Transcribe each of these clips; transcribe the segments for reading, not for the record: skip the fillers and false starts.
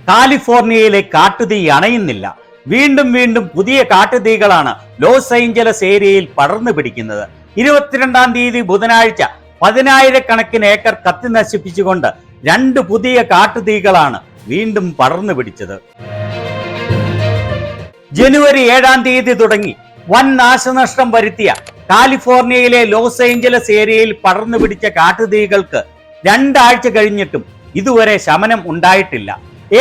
കാലിഫോർണിയയിലെ കാട്ടുതീ അണയുന്നില്ല. വീണ്ടും വീണ്ടും പുതിയ കാട്ടുതീകളാണ് ലോസ് ഏഞ്ചലസ് ഏരിയയിൽ പടർന്നു പിടിക്കുന്നത്. 22-ാം തീയതി ബുധനാഴ്ച 10,000-കണക്കിന് ഏക്കർ കത്തി നശിപ്പിച്ചുകൊണ്ട് 2 പുതിയ കാട്ടുതീകളാണ് വീണ്ടും പടർന്നു പിടിച്ചത്. ജനുവരി 7-ാം തീയതി തുടങ്ങി വൻ നാശനഷ്ടം വരുത്തിയ കാലിഫോർണിയയിലെ ലോസ് ഏഞ്ചലസ് ഏരിയയിൽ പടർന്നു പിടിച്ച കാട്ടുതീകൾക്ക് 2 ആഴ്ച കഴിഞ്ഞിട്ടും ഇതുവരെ ശമനം ഉണ്ടായിട്ടില്ല.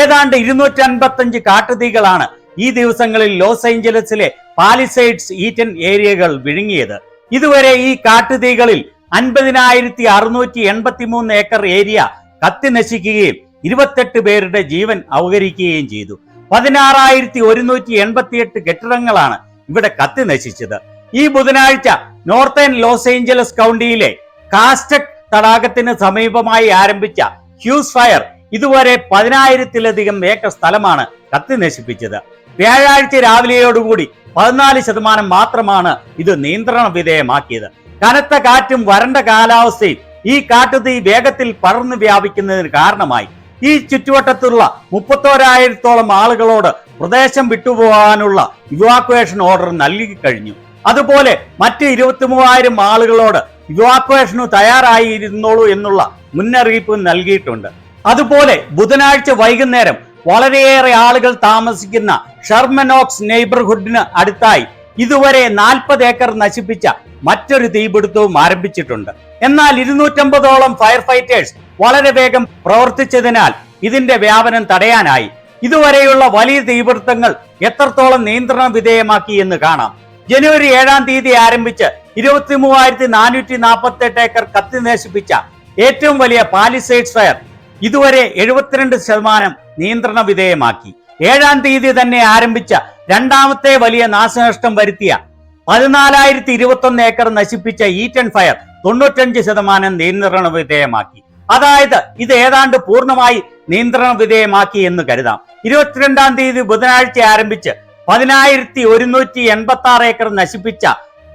ഏതാണ്ട് 255 കാട്ടുതീകളാണ് ഈ ദിവസങ്ങളിൽ ലോസ് ഏഞ്ചലസിലെ പാലിസൈഡ്സ് ഈറ്റൻ ഏരിയകൾ വിഴുങ്ങിയത്. ഇതുവരെ ഈ കാട്ടുതീകളിൽ 50,683 ഏക്കർ ഏരിയ കത്തി നശിക്കുകയും 28 പേരുടെ ജീവൻ അപഹരിക്കുകയും ചെയ്തു. 16,188 കെട്ടിടങ്ങളാണ് ഇവിടെ കത്തി നശിച്ചത്. ഈ ബുധനാഴ്ച നോർത്തേൺ ലോസ് ഏഞ്ചലസ് കൗണ്ടിയിലെ കാസ്റ്റക് തടാകത്തിന് സമീപമായി ആരംഭിച്ച ഹ്യൂസ് ഫയർ ഇതുവരെ 10,000-ലധികം ഏക്കർ സ്ഥലമാണ് കത്തി നശിപ്പിച്ചത്. വ്യാഴാഴ്ച രാവിലെയോടുകൂടി 14% മാത്രമാണ് ഇത് നിയന്ത്രണ വിധേയമാക്കിയത്. കനത്ത കാറ്റും വരണ്ട കാലാവസ്ഥയും ഈ കാട്ടുതീ വേഗത്തിൽ പടർന്നു വ്യാപിക്കുന്നതിന് കാരണമായി. ഈ ചുറ്റുവട്ടത്തുള്ള 31,000-ഓളം ആളുകളോട് പ്രദേശം വിട്ടുപോകാനുള്ള ഇവാക്വേഷൻ ഓർഡർ നൽകി കഴിഞ്ഞു. അതുപോലെ മറ്റ് 23,000 ആളുകളോട് ഇവാക്വേഷനു തയ്യാറായിരുന്നോളൂ എന്നുള്ള മുന്നറിയിപ്പ് നൽകിയിട്ടുണ്ട്. അതുപോലെ ബുധനാഴ്ച വൈകുന്നേരം വളരെയേറെ ആളുകൾ താമസിക്കുന്ന ഷെർമനോക്സ് നെയ്ബർഹുഡിന് അടുത്തായി ഇതുവരെ 40 ഏക്കർ നശിപ്പിച്ച മറ്റൊരു തീപിടുത്തവും ആരംഭിച്ചിട്ടുണ്ട്. എന്നാൽ 250-ഓളം ഫയർ ഫൈറ്റേഴ്സ് വളരെ വേഗം പ്രവർത്തിച്ചതിനാൽ ഇതിന്റെ വ്യാപനം തടയാനായി. ഇതുവരെയുള്ള വലിയ തീപിടുത്തങ്ങൾ എത്രത്തോളം നിയന്ത്രണ വിധേയമാക്കി എന്ന് കാണാം. ജനുവരി 7-ാം തീയതി ആരംഭിച്ച് 23,448 ഏക്കർ കത്തി നശിപ്പിച്ച ഏറ്റവും വലിയ പാലിസൈഡ്സ് ഫയർ ഇതുവരെ 72% നിയന്ത്രണ വിധേയമാക്കി. 7-ാം തീയതി തന്നെ ആരംഭിച്ച രണ്ടാമത്തെ വലിയ നാശനഷ്ടം വരുത്തിയ 14,021 ഏക്കർ നശിപ്പിച്ച ഈറ്റൻ ഫയർ 95% നിയന്ത്രണ വിധേയമാക്കി. അതായത് ഇത് ഏതാണ്ട് പൂർണ്ണമായി നിയന്ത്രണ വിധേയമാക്കി എന്ന് കരുതാം. 22-ാം തീയതി ബുധനാഴ്ച ആരംഭിച്ച് 10,186 ഏക്കർ നശിപ്പിച്ച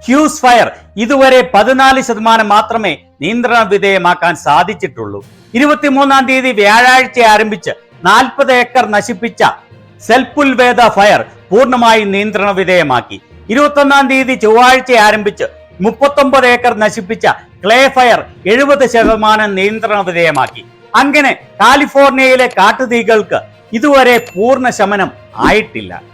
ഹ്യൂസ് ഫയർ ഇതുവരെ 14% മാത്രമേ നിയന്ത്രണ വിധേയമാക്കാൻ സാധിച്ചിട്ടുള്ളൂ. 23-ാം തീയതി വ്യാഴാഴ്ച ആരംഭിച്ച് 40 ഏക്കർ നശിപ്പിച്ച സെൽപുൽവേദ ഫയർ പൂർണ്ണമായി നിയന്ത്രണ വിധേയമാക്കി. 21-ാം തീയതി ചൊവ്വാഴ്ച ആരംഭിച്ച് 39 ഏക്കർ നശിപ്പിച്ച ക്ലേ ഫയർ 70% നിയന്ത്രണ വിധേയമാക്കി. അങ്ങനെ കാലിഫോർണിയയിലെ കാട്ടുതീകൾക്ക് ഇതുവരെ പൂർണ്ണ ശമനം ആയിട്ടില്ല.